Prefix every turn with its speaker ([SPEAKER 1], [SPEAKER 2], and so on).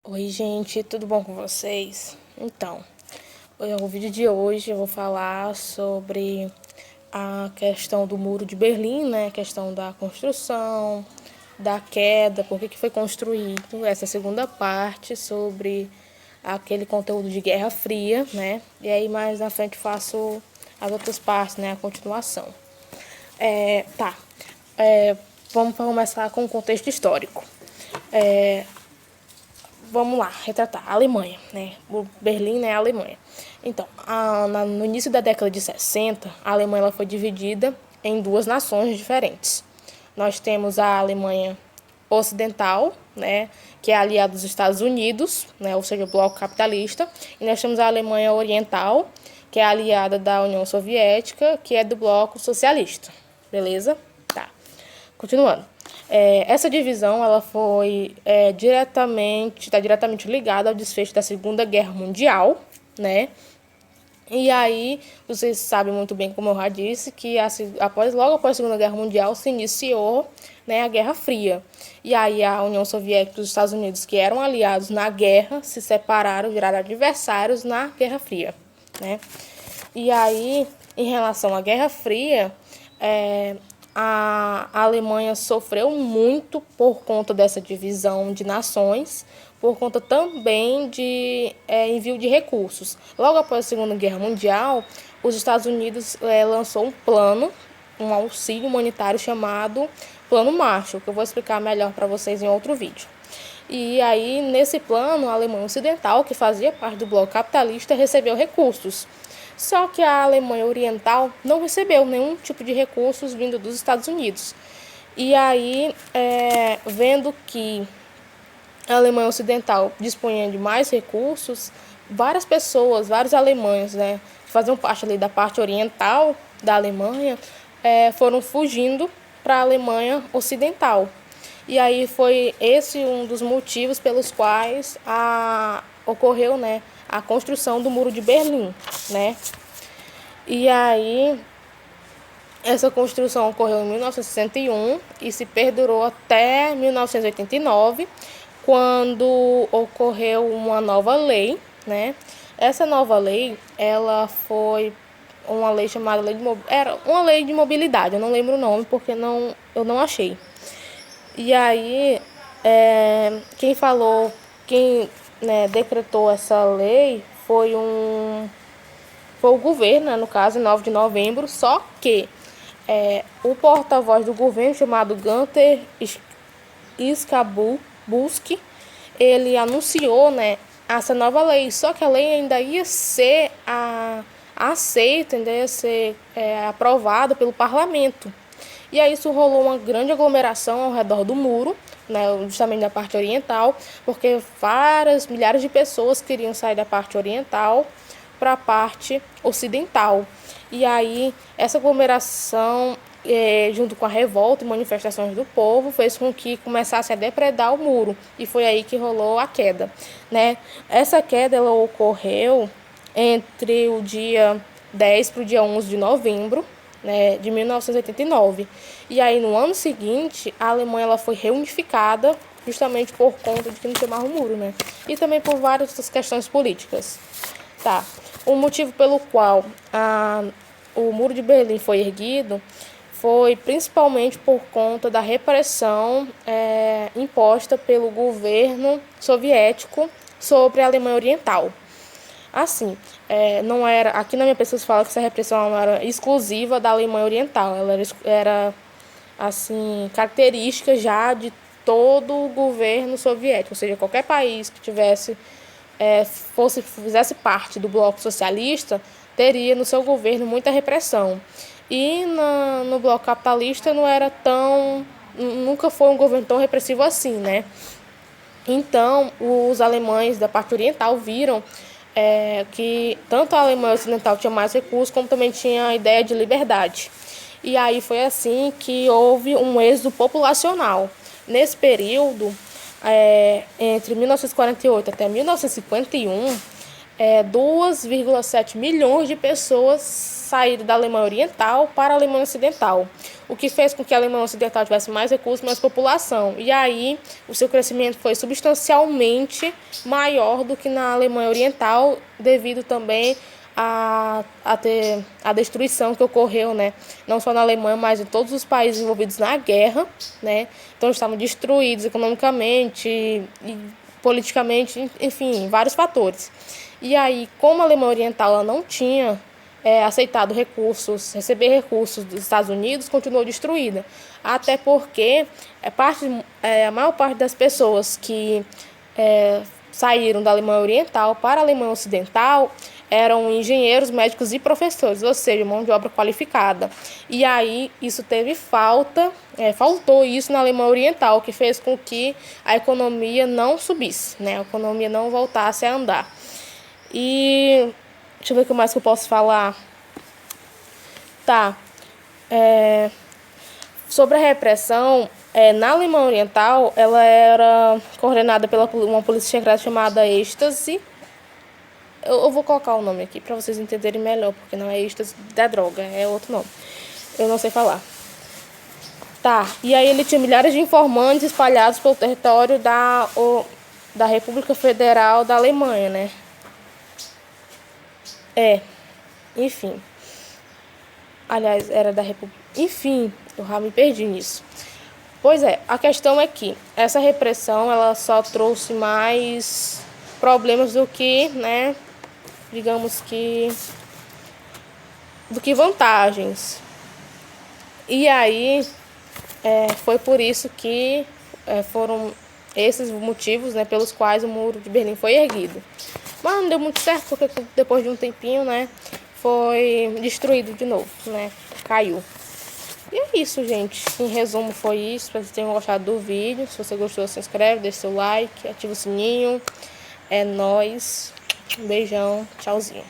[SPEAKER 1] Oi, gente, tudo bom com vocês? Então, o vídeo de hoje eu vou falar sobre a questão do Muro de Berlim, né? A questão da construção, da queda, por que foi construído, essa segunda parte sobre aquele conteúdo de Guerra Fria, né? E aí mais na frente faço as outras partes, né? A continuação. Tá. Vamos começar com o contexto histórico. Vamos lá, retratar a Alemanha, né? O Berlim, né, a Alemanha. Então, no início da década de 60, a Alemanha ela foi dividida em duas nações diferentes. Nós temos a Alemanha Ocidental, né, que é aliada dos Estados Unidos, né, ou seja, o bloco capitalista, e nós temos a Alemanha Oriental, que é aliada da União Soviética, que é do bloco socialista. Beleza? Tá. Continuando. Essa divisão ela foi está diretamente ligada ao desfecho da Segunda Guerra Mundial, né? E aí, vocês sabem muito bem, como eu já disse, que logo após a Segunda Guerra Mundial se iniciou, né, a Guerra Fria. E aí a União Soviética e os Estados Unidos, que eram aliados na guerra, se separaram, viraram adversários na Guerra Fria, né? E aí, em relação à Guerra Fria, a Alemanha sofreu muito por conta dessa divisão de nações, por conta também de envio de recursos. Logo após a Segunda Guerra Mundial, os Estados Unidos lançou um plano, um auxílio humanitário chamado Plano Marshall, que eu vou explicar melhor para vocês em outro vídeo. E aí, nesse plano, a Alemanha Ocidental, que fazia parte do bloco capitalista, recebeu recursos. Só que a Alemanha Oriental não recebeu nenhum tipo de recursos vindo dos Estados Unidos. E aí, vendo que a Alemanha Ocidental dispunha de mais recursos, várias pessoas, vários alemães, né, que faziam parte ali da parte oriental da Alemanha, foram fugindo para a Alemanha Ocidental. E aí foi esse um dos motivos pelos quais ocorreu, né, a construção do Muro de Berlim, né? E aí essa construção ocorreu em 1961 e se perdurou até 1989, quando ocorreu uma nova lei, né? Essa nova lei, ela foi uma lei chamada era uma lei de mobilidade, eu não lembro o nome porque eu não achei. E aí, quem né, decretou essa lei foi o governo, né, no caso, em 9 de novembro, só que o porta-voz do governo, chamado Günther Schabowski, ele anunciou, né, essa nova lei, só que a lei ainda ia ser aceita, ainda ia ser aprovada pelo parlamento. E aí isso rolou uma grande aglomeração ao redor do muro, né, justamente da parte oriental, porque milhares de pessoas queriam sair da parte oriental para a parte ocidental. E aí essa aglomeração, junto com a revolta e manifestações do povo, fez com que começasse a depredar o muro. E foi aí que rolou a queda, né? Essa queda ela ocorreu entre o dia 10 para o dia 11 de novembro, né, de 1989. E aí, no ano seguinte, a Alemanha ela foi reunificada justamente por conta de que não tinha mais o muro, né? E também por várias outras questões políticas. Tá. O motivo pelo qual o Muro de Berlim foi erguido foi principalmente por conta da repressão imposta pelo governo soviético sobre a Alemanha Oriental. Assim, não era, aqui na minha pesquisa fala que essa repressão não era exclusiva da Alemanha Oriental, ela era assim, característica já de todo o governo soviético, ou seja, qualquer país que fizesse parte do bloco socialista, teria no seu governo muita repressão. E no bloco capitalista nunca foi um governo tão repressivo assim, né? Então, os alemães da parte oriental viram que tanto a Alemanha Ocidental tinha mais recursos, como também tinha a ideia de liberdade. E aí foi assim que houve um êxodo populacional. Nesse período, entre 1948 até 1951, 2,7 milhões de pessoas saíram da Alemanha Oriental para a Alemanha Ocidental. o que fez com que a Alemanha Ocidental tivesse mais recursos, mais população. E aí o seu crescimento foi substancialmente maior do que na Alemanha Oriental, devido também a destruição que ocorreu, né? Não só na Alemanha, mas em todos os países envolvidos na guerra, né? Então estavam destruídos economicamente e politicamente, enfim, vários fatores. E aí, como a Alemanha Oriental ela não tinha aceitado receber recursos dos Estados Unidos, continuou destruída. Até porque a maior parte das pessoas que saíram da Alemanha Oriental para a Alemanha Ocidental eram engenheiros, médicos e professores, ou seja, mão de obra qualificada. E aí isso faltou isso na Alemanha Oriental, que fez com que a economia não subisse, né? A economia não voltasse a andar. E deixa eu ver o que mais que eu posso falar. Tá. Sobre a repressão, na Alemanha Oriental, ela era coordenada pela uma polícia secreta chamada Êxtase. Eu vou colocar o nome aqui para vocês entenderem melhor, porque não é êxtase da droga, é outro nome. Eu não sei falar. Tá, e aí ele tinha milhares de informantes espalhados pelo território da República Federal da Alemanha, né? Enfim. Aliás, era da República... Enfim, eu já me perdi nisso. Pois é, a questão é que essa repressão, ela só trouxe mais problemas do que, né, digamos que, do que vantagens. E aí, foi por isso que foram esses motivos, né, pelos quais o Muro de Berlim foi erguido. Mas não deu muito certo, porque depois de um tempinho, né, foi destruído de novo, né, caiu. E é isso, gente. Em resumo, foi isso. Espero que vocês tenham gostado do vídeo. Se você gostou, se inscreve, deixa seu like, ativa o sininho. É nóis. Um beijão. Tchauzinho.